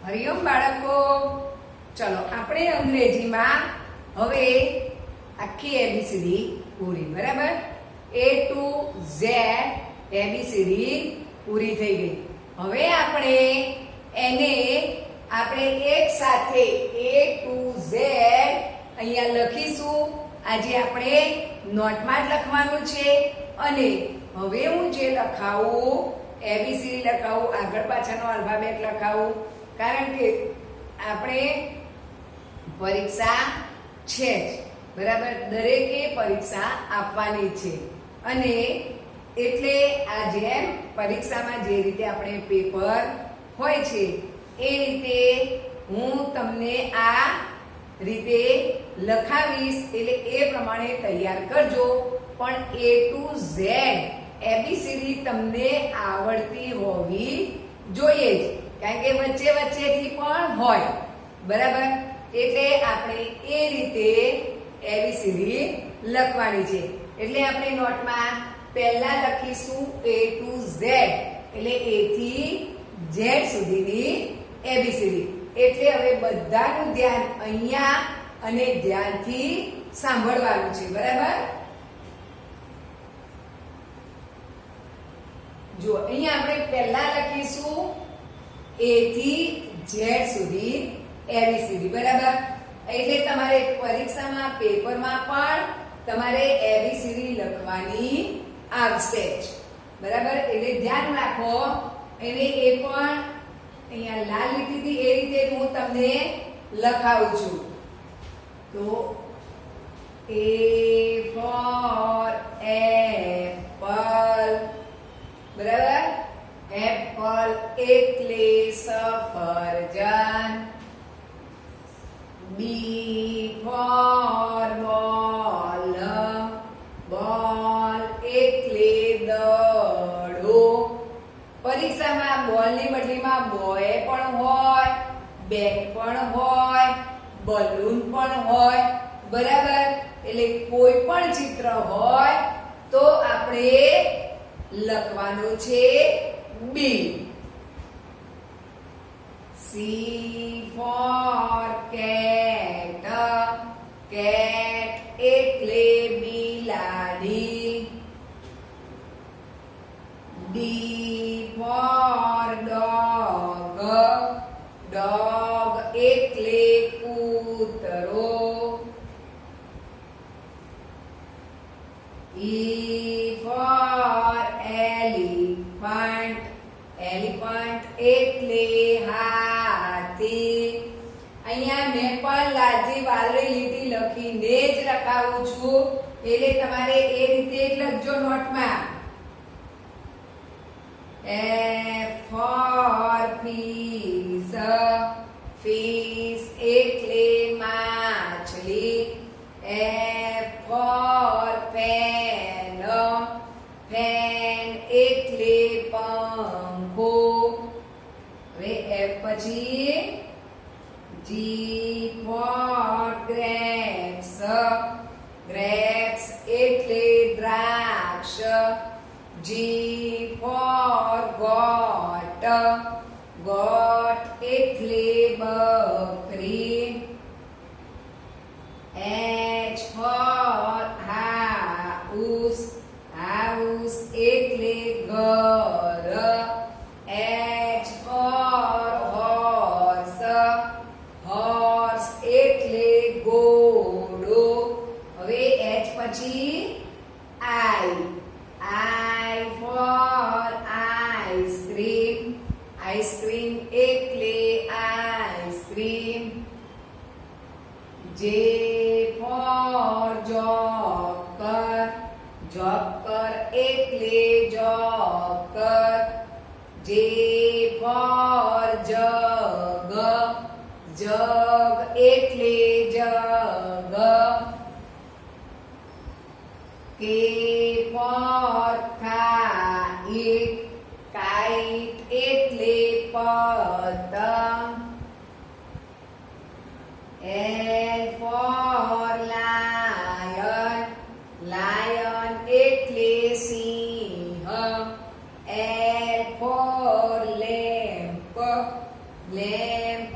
હરિઓમ બાળકો, ચલો આપણે અંગ્રેજીમાં હવે આખી એબીસીડી પૂરી, બરાબર? A to Z એબીસીડી પૂરી થઈ ગઈ. હવે આપણે એને એક સાથે A to Z અહીંયા લખીશું. આજે આપણે નોટમાં જ લખવાનું છે અને હવે હું જે લખાવું એબીસીડી લખાવું, આગળ પાછળનો આલ્ફાબેટ લખાવું, કારણ કે આપણે પરીક્ષા છે જ, બરાબર? દરેકે પરીક્ષા આપવાની છે અને એટલે આ જેમ પરીક્ષામાં જે રીતે આપણે પેપર હોય છે એ રીતે હું તમને આ રીતે લખાવીશ, એટલે એ પ્રમાણે તૈયાર કરજો. પણ A to Z એબીસીડી તમને આવડતી હોવી જોઈએ જ, કારણ કે વચ્ચે વચ્ચેથી પણ હોય, બરાબર? એટલે આપણે એ રીતે એબીસીડી લખવાની છે. એટલે આપણે નોટમાં પહેલા લખીશું A to Z, એટલે A થી Z સુધીની એબીસીડી. એટલે હવે બધાનું ધ્યાન અહીંયા અને ધ્યાનથી સાંભળવાનું છે, બરાબર? જો અહીંયા આપણે પહેલા લખીશું A થી Z સુધી એબીસીડી, બરાબર? એટલે તમારે પરીક્ષામાં પેપરમાં પણ તમારે એબીસીડી લખવાની આવશે જ, બરાબર? એટલે ધ્યાન રાખો. એને એ પણ અહીંયા લાલ લીટીથી એ રીતે હું તમને લખાવું છું. તો A for apple, બરાબર? એપલ એટલે સફરજન. B for ball, બોલ એટલે દડો. પરીક્ષામાં બોલની બદલીમાં બોય પણ હોય, બેગ પણ હોય, બલૂન પણ હોય, બરાબર? એટલે કોઈ પણ ચિત્ર હોય તો આપણે લખવાનું છે B. C for cat, cat એટલે બિલાડી. D for dog, dog એટલે કૂતરો. E for elephant, elephant એટલે હાથી. અહીંયા મેં પણ લાજી વાદળી લીટી લખીને જ લખાવું છું, એટલે તમારે એ રીતે જ લખજો નોટમાં. F for fish, fish એટલે માછલી. F for fan, fan એટલે પંખો. હવે F પછી G for grapes, grapes એટલે દ્રાક્ષ. G for goat, goat એટલે બકરી. H for house, house એટલે ઘર. H for horse, horse એટલે ઘોડો. હવે H પછી I, I for ice cream, ice cream એટલે ice cream. J for joker, joker એટલે joker. J for jug, jug એટલે જગ. K for kite, kite એટલે પતંગ. L for lion, lion એટલે સિંહ. L for lamp, lamp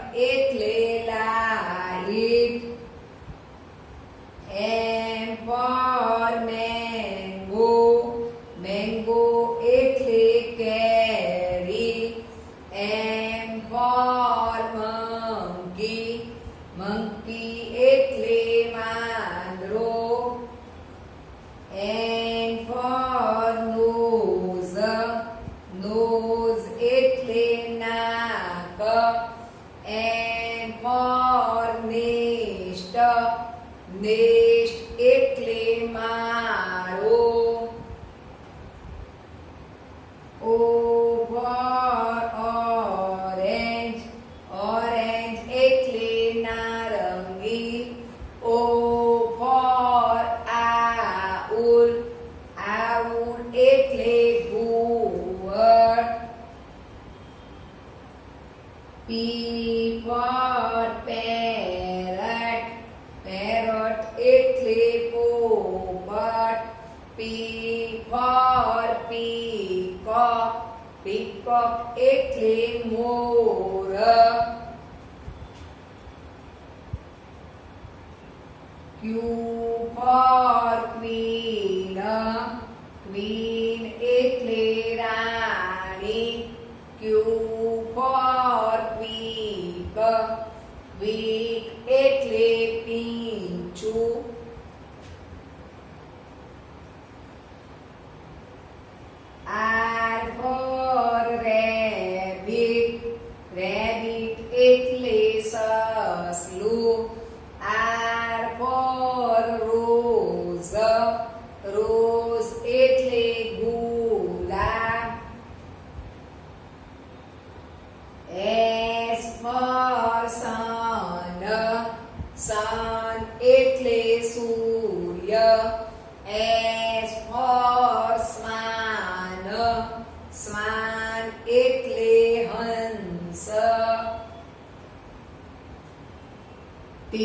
O for orange, orange એટલે નારંગી. O for owl, owl એટલે ઘુવડ. P for parrot, parrot એટલે પોપટ. P for peacock, peacock એટલે મોર. Q for queen, queen એટલે રાણી. Q for quick, quick એટલે પીંછું. R for rabbit, rabbit એટલે સસલું. R for rose, rose એટલે ગુલાબ. S for sun, sun એટલે સૂર્ય. S for swan, swan એટલે હંસ. T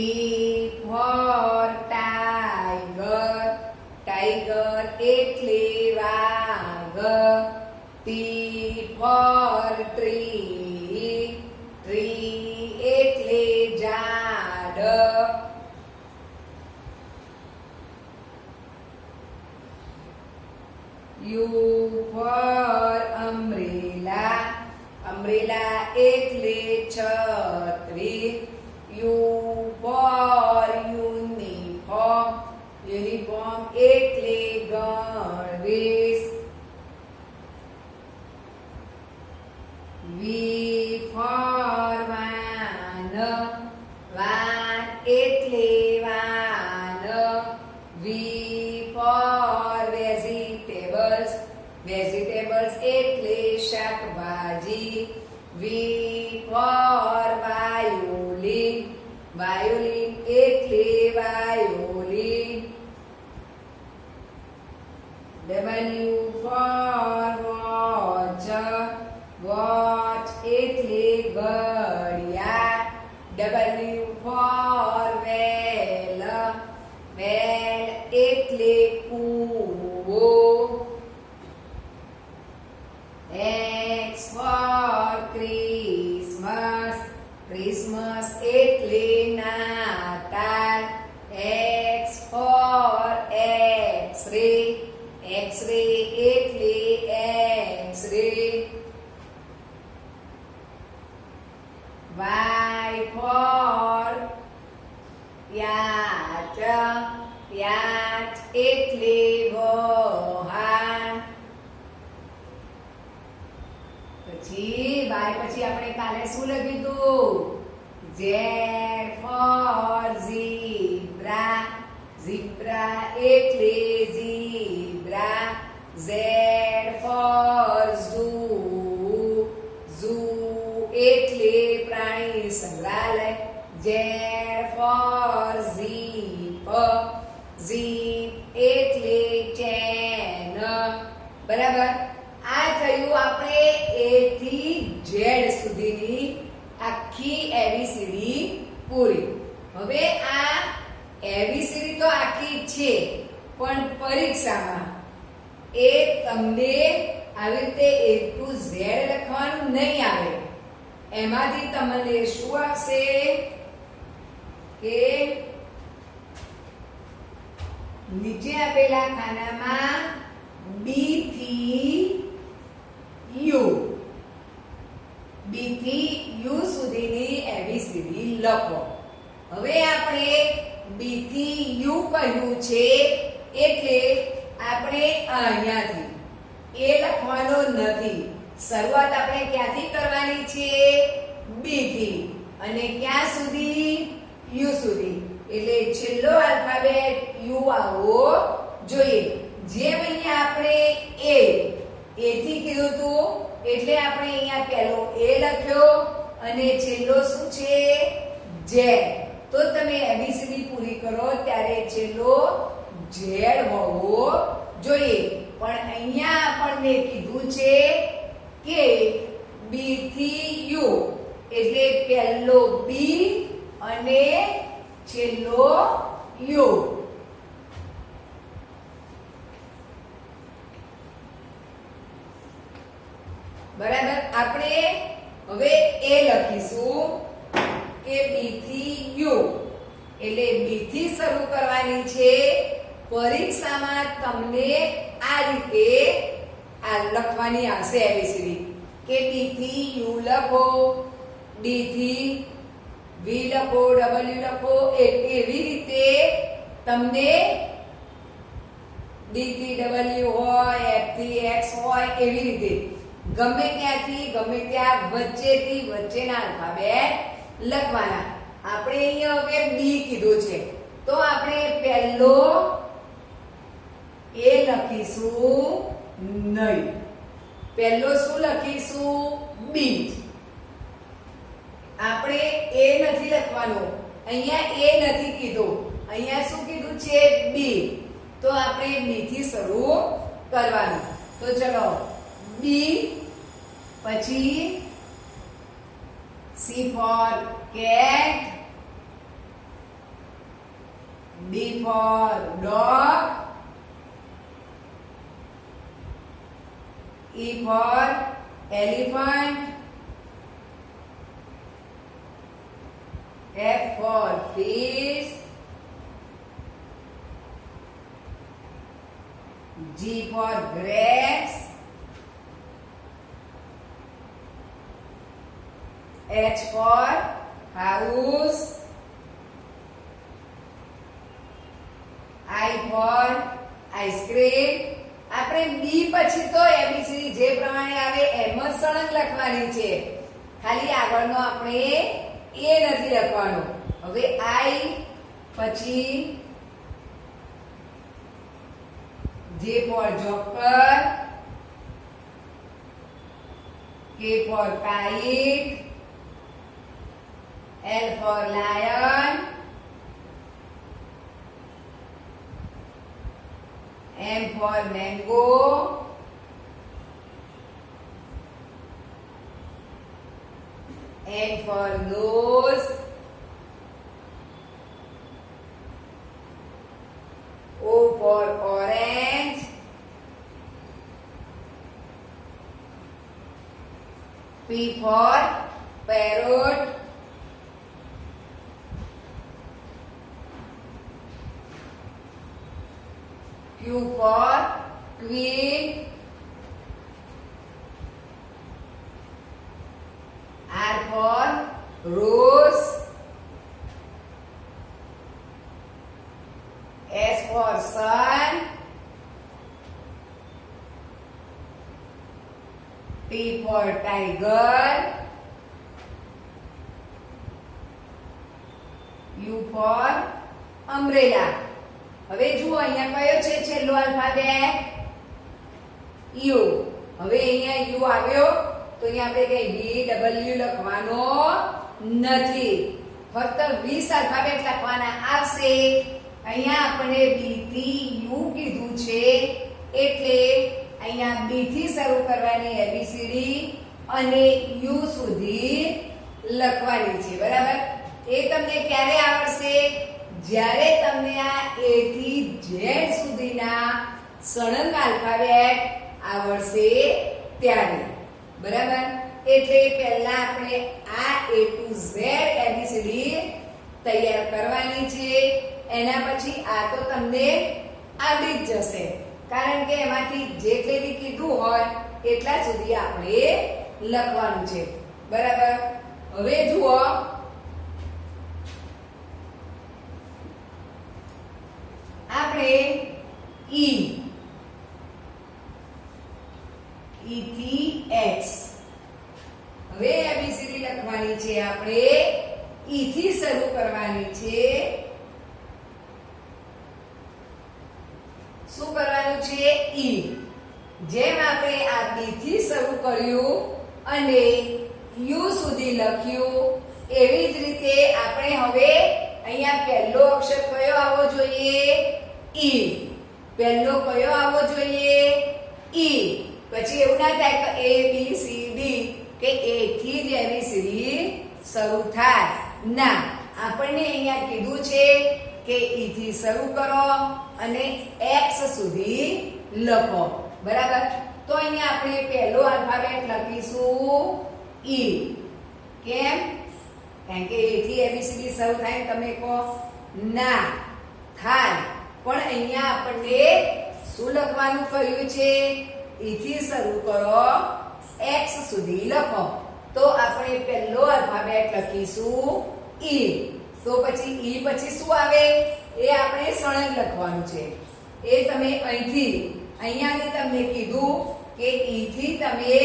for tiger, tiger એટલે વાઘ. T for tree, tree એટલે ઝાડ. U for umbrella, umbrella એટલે છત્રી. U for uniform, uniform એટલે ગણવેશ. V for van, van એટલે van. V for vegetables, vegetables એટલે શાકભાજી. V for violin, violin એટલે violin. W for watch, watch એટલે ઘડિયાળ. W for well, well એટલે કૂવો. X for Christmas, Christmas એટલે નાતાલ. X for X-ray, X-ray એટલે X-ray. Y for yacht, yacht એટલે વહાણ. પછી Y પછી આપણે કાલે શું લખ્યું હતું? Z for zebra, zebra એટલે zebra. Z for zoo, zoo એટલે પ્રાણી સંગ્રહાલય. Z for zip, zip એટલે ચેન. બરાબર. આ થયું આપણે A થી Z સુધીની આખી એબીસીડી પૂરી. હવે આ એબીસીડી તો આખી છે, પણ પરીક્ષામાં એ તમને આવી રીતે A to Z લખવાનું નહીં આવે. એમાંથી તમને શું આવશે કે નીચે આપેલા ખાનામાં B થી U, B થી U સુધીની એબીસીડી લખો. હવે આપણે B થી U કહ્યું છે એટલે આપણે અહીંયાથી એ લખવાનો નથી. શરૂઆત આપણે ક્યાંથી કરવાની છે? B થી. અને ક્યાં સુધી? U સુધી. એટલે છેલ્લો આલ્ફાબેટ U આવવો જોઈએ. જેમ અહીંયા આપણે A એ થી કીધું તું એટલે આપણે અહીંયા પહેલો એ લખ્યો અને છેલ્લો શું છે ઝેડ. તો તમે એબીસીડી પૂરી કરો ત્યારે છેલ્લો ઝેડ હોવો જોઈએ. પણ અહીંયા આપણને કીધું છે કે બી થી યુ એટલે પહેલો બી અને છેલ્લો યુ. બરાબર. આપણે હવે એ લખીશું કે બી થી યુ એટલે બી થી શરૂ કરવાની છે. પરીક્ષામાં તમને આ રીતે આ લખવાની આવશે એબીસીડી કે બી થી યુ લખો, ડી થી વી લખો, ડબલ્યુ લખો. એવી રીતે તમને ડી થી ડબલ્યુ હોય, એફ થી એક્સ હોય, એવી રીતે ગમે ત્યાંથી ગમે ત્યાં વચ્ચેથી વચ્ચેના આલ્ફાબેટ લખવાના. આપણે અહીંયા હવે બી કીધું છે તો આપણે પહેલો એ લખીશું નહીં. પહેલો શું લખીશું બી. આપણે એ નથી લખવાનું. અહીંયા એ નથી કીધું, અહીંયા શું કીધું છે બી. તો આપણે બી થી શરૂ કરવાનું. તો ચલો બી પછી C for cat, D for dog, E for elephant, F for fish, G for grapes, H for house, I for ice cream. આપણે બી પછી તો એબીસીડી જે પ્રમાણે આવે એમ જ સળંગ લખવાની છે. ખાલી આગળનો આપણે એ નથી લખવાનો. હવે આઈ પછી J for joker, K for kite, L for lion, M for mango, N for nose, O for orange, P for parrot, Q for queen, R for rose, S for sun, T for tiger, U for umbrella. હવે જુઓ અહીંયા કયો છે છેલ્લો alphabet you. હવે અહીંયા you આવ્યો તો અહીંયા આપણે કઈ વી ડબલ્યુ લખવાનો નથી, ફક્ત 20 આલ્ફાબેટ લખવાના આવશે. અહીંયા આપણે બી થી યુ કીધું છે એટલે અહીંયા બી થી શરૂ કરવાની એબીસીડી અને યુ સુધી લખવાની છે. બરાબર. એ તમને ક્યારે આવડશે? જ્યારે તમને આ એ થી ઝેડ સુધીના સળંગ આલ્ફાબેટ આવડશે ત્યારે. બરાબર. એટલે પહેલા આપણે આ એ ટુ ઝેડ એબીસીડી તૈયાર કરવાની છે. એના પછી આ તો તમને આવડી જ જશે, કારણ કે એમાંથી જેટલી કીધું હોય એટલા સુધી આપણે લખવાનું છે. બરાબર. હવે જુઓ આપણે ઈ થી એક્સ. હવે એબીસીડી લખવાની છે. આપણે ઈ થી શરૂ કરવાની છે. શું કરવાનું છે? ઈ. જેમ આપણે આ બી થી શરૂ કર્યું અને યુ સુધી લખ્યું એવી જ રીતે આપણે હવે અહીંયા પહેલો અક્ષર કયો આવવો જોઈએ ઈ પહેલો કયો આવવો જોઈએ ઈ પછી એવું ના થાય કે એ બી સી ડી કે એ થી જ એબીસીડી શરૂ થાય ના આપણને અહીંયા કીધું છે કે ઈ થી શરૂ કરો અને એક્સ સુધી લખો બરાબર તો અહીંયા આપણે પહેલો આલ્ફાબેટ લખીશું ઈ કેમ કારણ કે એ થી એબીસીડી શરૂ થાય તમે કહો ના થાય પણ અહીંયા આપણને શું લખવાનું કહ્યું છે ઈ થી શરૂ કરો એક્સ સુધી લખો તો આપણે પહેલો આલ્ફાબેટ લખીશું ઈ તો પછી ઈ પછી શું આવે એ આપણે સળંગ લખવાનું છે એ તમે અહીંયાથી તમને કીધું કે ઈ થી તમે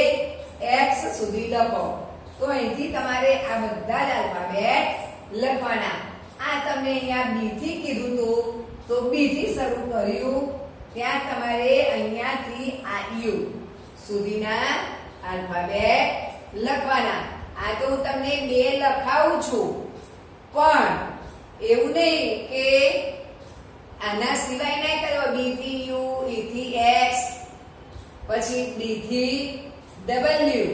એક્સ સુધી લખો તો અહીંથી તમારે આ બધા જ આલ્ફાબેટ લખવાના આ તમને અહીંયા બી થી કીધું તો બી થી શરૂ કર્યું ત્યાં તમારે અહીંયાથી આ યુ સુધીના આલ્ફાબેટ લખવાના આ તો હું તમને બે લખાવું છું પણ એવું નહીં કે આના સિવાય ના કરો બી થી યુ ઈ થી એક્સ પછી ડી થી ડબલ્યુ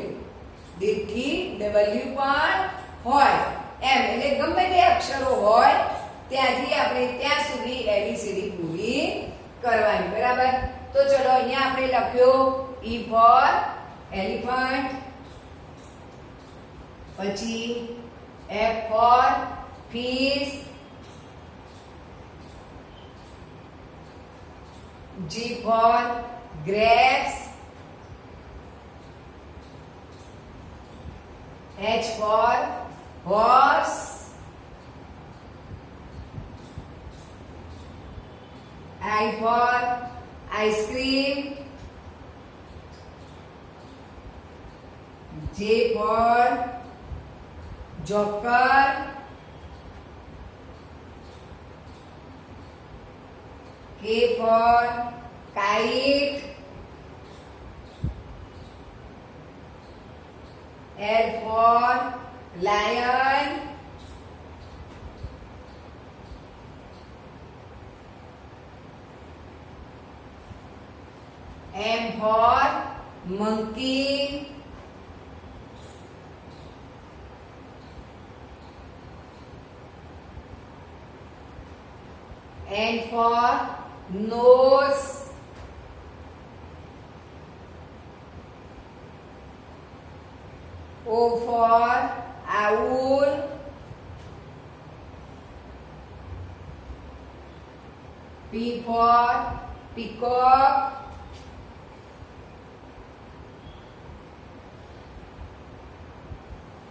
ડી થી ડબલ્યુ પણ હોય એમ એટલે ગમે તે અક્ષરો હોય ત્યાંથી આપણે ત્યાં સુધી એબીસીડી પૂરી કરવાની બરાબર તો ચલો અહીંયા આપણે લખ્યો ઈ ફોર એલિફન્ટ પછી F for fish G for grapes, H for horse, I for ice cream, J for joker, K for kite, L for lion, M for monkey, N for nose, O for owl, P for peacock,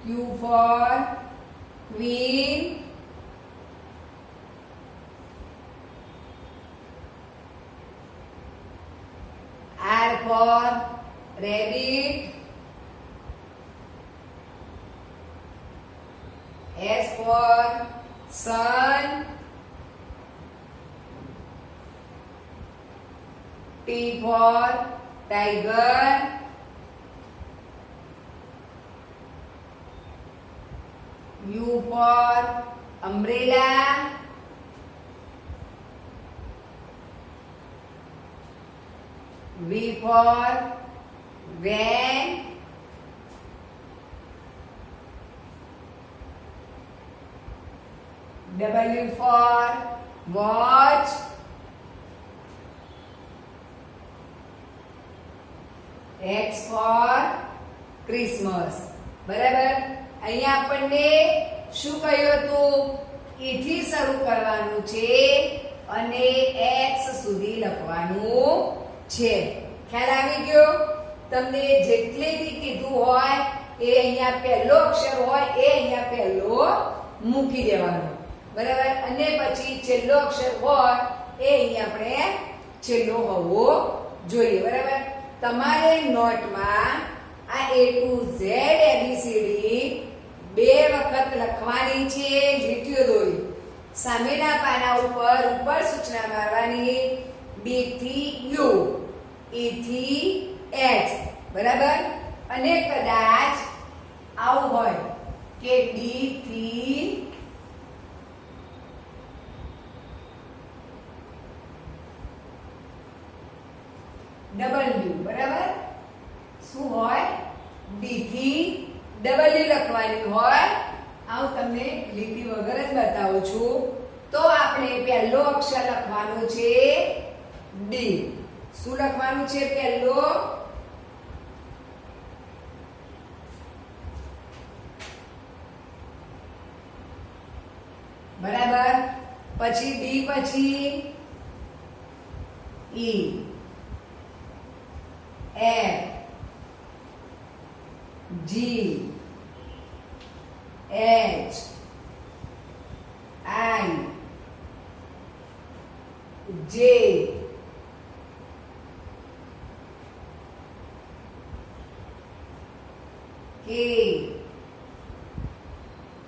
Q for queen, R for rabbit, S for sun, T for tiger, U for umbrella, V for van, W for watch, X for Christmas બરાબર અહીંયા આપણને શું કહ્યું હતું ઈ થી શરૂ કરવાનું છે અને x સુધી લખવાનું છે ખ્યાલ આવી ગયો તમને જેટલેથી કીધું હોય એ અહીંયા પહેલો અક્ષર હોય એ અહીંયા પહેલો મૂકી દેવાનો બરાબર અને પછી છેલ્લો અક્ષર હોય એ અહીંયા આપણે છેલ્લો હોવો જોઈએ બરાબર તમારે નોટમાં આ A to Z ABCD બે વખત લખવાની છે લીટીઓ દોરી સામેના પાના ઉપર સૂચના મારવાની B થી U E થી H, બરાબર. અને કદાચ આવું હોય કે D થી W, બરાબર. શું હોય? D થી W લખવાની હોય. આવું તમને લીટી વગર જ બતાવું છું. તો આપણે પહેલો અક્ષર લખવાનો છે D. શું લખવાનું છે પહેલો? બરાબર. પછી D પછી E, F, G, H, I, J, K,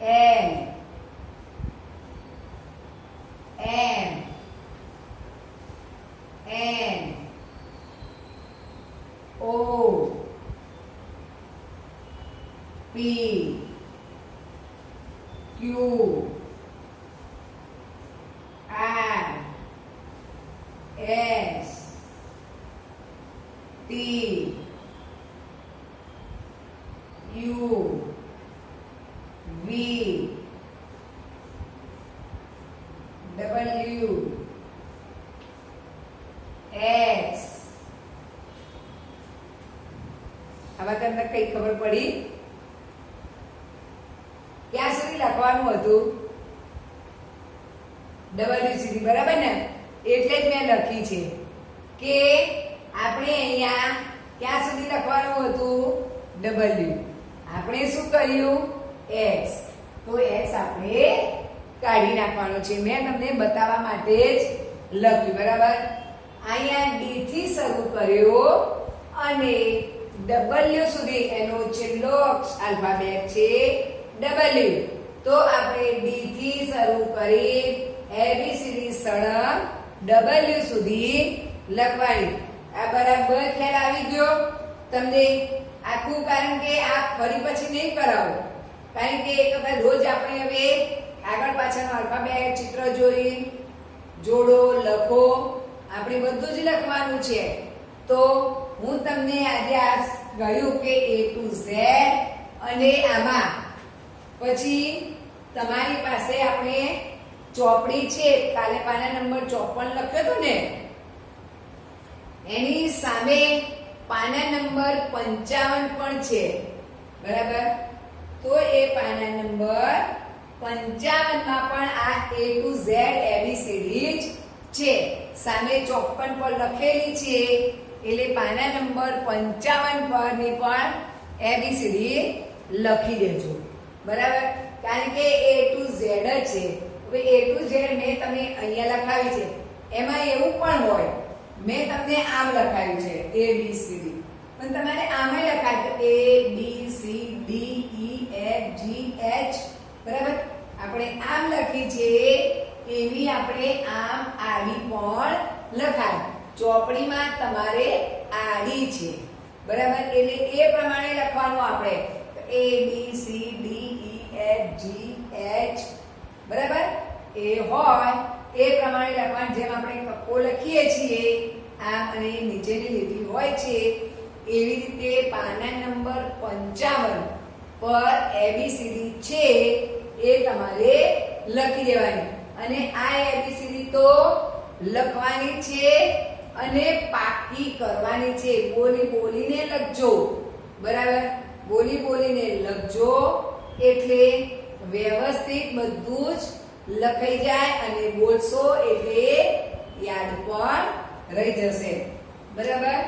L, M, N, O, P, Q, R, S, T, U, V, W, X. આમાં તમને કઈ ખબર પડી? ક્યાં સુધી લખવાનું હતું? W સુધી, બરાબર ને? એટલે જ મેં લખી છે કે આપણે અહીંયા ક્યાં સુધી લખવાનું હતું? W. આપણે શું કર્યું? X. તો X આપણે કાઢી નાખવાનો છે. મેં તમને બતાવવા માટે જ લખ્યું, બરાબર. અહીંયા D થી શરૂ કર્યો અને W સુધી એનો છેલ્લો આલ્ફાબેટ છે W. તો આપણે D થી શરૂ કરી ABCD સળંગ W સુધી લખવાની. આ બરાબર ખ્યાલ આવી ગયો તમને આખું? કારણ કે આ ફરી પછી નહીં કરાવો, કારણ કે એક વખત રોજ આપણે હવે આગળ પાછળનો આલ્ફાબેટ ચિત્ર જોઈ, જોડો, લખો, આપણે બધું જ લખવાનું છે. તો હું તમને આજે આ કહ્યું કે A to Z, અને આમાં પછી તમારી પાસે આપણે ચોપડી છે, કાલે પાના નંબર 54 લખ્યો હતો ને, એની સામે પાના નંબર 55 પણ છે, બરાબર. તો એ પાના નંબર 55 માં પણ આ A to Z ABCD જ છે. સામે 54 પર લખેલી છે, એટલે પાના નંબર 55 પરની પણ ABCD લખી દેજો, બરાબર. કારણ કે A to Z જ છે. હવે A to Z મેં તમને અહીંયા લખાવી છે, એમાં એવું પણ હોય મેં તમને આમ લખાયું છે ABCD, પણ તમારે આમે લખાય A B C D E F G H, બરાબર. આપણે આમ લખી છે એવી આપણે આમ આડી પણ લખાય. ચોપડીમાં તમારે આડી છે, બરાબર. એટલે એ પ્રમાણે લખવાનું આપણે A B C D E F G H, બરાબર. એ હોય એ પ્રમાણે લખવાનું. જેમ આપણે કક્કો લખીએ છીએ આમ અને નીચેની લીટી હોય છે, એવી રીતે પાના નંબર 55 પર ABCD છે એ તમારે લખી દેવાની. અને આ ABCD તો લખવાની છે અને પાકી કરવાની છે. બોલી બોલીને લખજો, બરાબર. બોલી બોલીને લખજો એટલે વ્યવસ્થિત બધું જ લખાઈ જાય, અને બોલશો એટલે યાદ પણ રહી જશે, બરાબર.